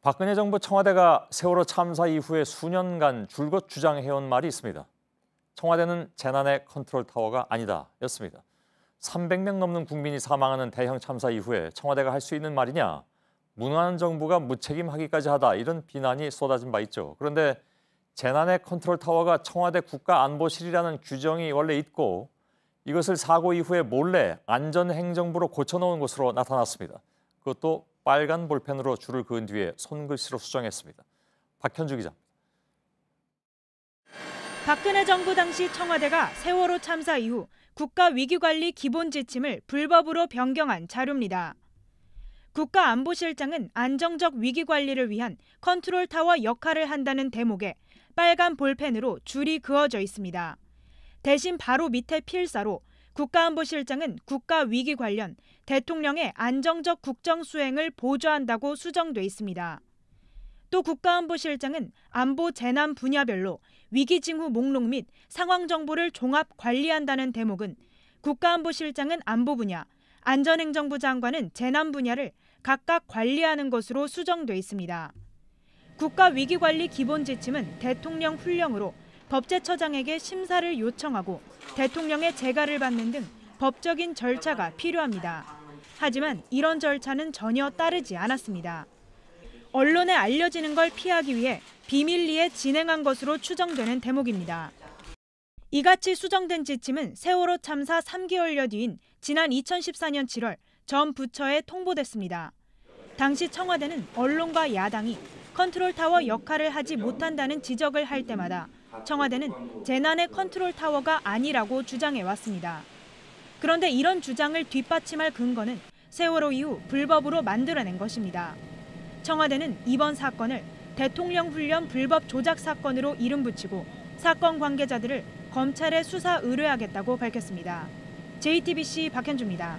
박근혜 정부 청와대가 세월호 참사 이후에 수년간 줄곧 주장해온 말이 있습니다. 청와대는 재난의 컨트롤타워가 아니다 였습니다. 300명 넘는 국민이 사망하는 대형 참사 이후에 청와대가 할 수 있는 말이냐, 무능한 정부가 무책임하기까지 하다, 이런 비난이 쏟아진 바 있죠. 그런데 재난의 컨트롤타워가 청와대 국가안보실이라는 규정이 원래 있고 이것을 사고 이후에 몰래 안전행정부로 고쳐놓은 것으로 나타났습니다. 그것도 빨간 볼펜으로 줄을 그은 뒤에 손글씨로 수정했습니다. 박현주 기자. 박근혜 정부 당시 청와대가 세월호 참사 이후 국가위기관리 기본지침을 불법으로 변경한 자료입니다. 국가안보실장은 안정적 위기관리를 위한 컨트롤타워 역할을 한다는 대목에 빨간 볼펜으로 줄이 그어져 있습니다. 대신 바로 밑에 필사로 국가안보실장은 국가위기 관련 대통령의 안정적 국정수행을 보좌한다고 수정돼 있습니다. 또 국가안보실장은 안보 재난 분야별로 위기 징후 목록 및 상황 정보를 종합 관리한다는 대목은 국가안보실장은 안보 분야, 안전행정부 장관은 재난 분야를 각각 관리하는 것으로 수정돼 있습니다. 국가위기관리 기본지침은 대통령 훈령으로 법제처장에게 심사를 요청하고 대통령의 재가를 받는 등 법적인 절차가 필요합니다. 하지만 이런 절차는 전혀 따르지 않았습니다. 언론에 알려지는 걸 피하기 위해 비밀리에 진행한 것으로 추정되는 대목입니다. 이같이 수정된 지침은 세월호 참사 3개월여 뒤인 지난 2014년 7월 전 부처에 통보됐습니다. 당시 청와대는 언론과 야당이 컨트롤타워 역할을 하지 못한다는 지적을 할 때마다 청와대는 재난의 컨트롤타워가 아니라고 주장해왔습니다. 그런데 이런 주장을 뒷받침할 근거는 세월호 이후 불법으로 만들어낸 것입니다. 청와대는 이번 사건을 대통령 훈련 불법 조작 사건으로 이름 붙이고 사건 관계자들을 검찰에 수사 의뢰하겠다고 밝혔습니다. JTBC 박현주입니다.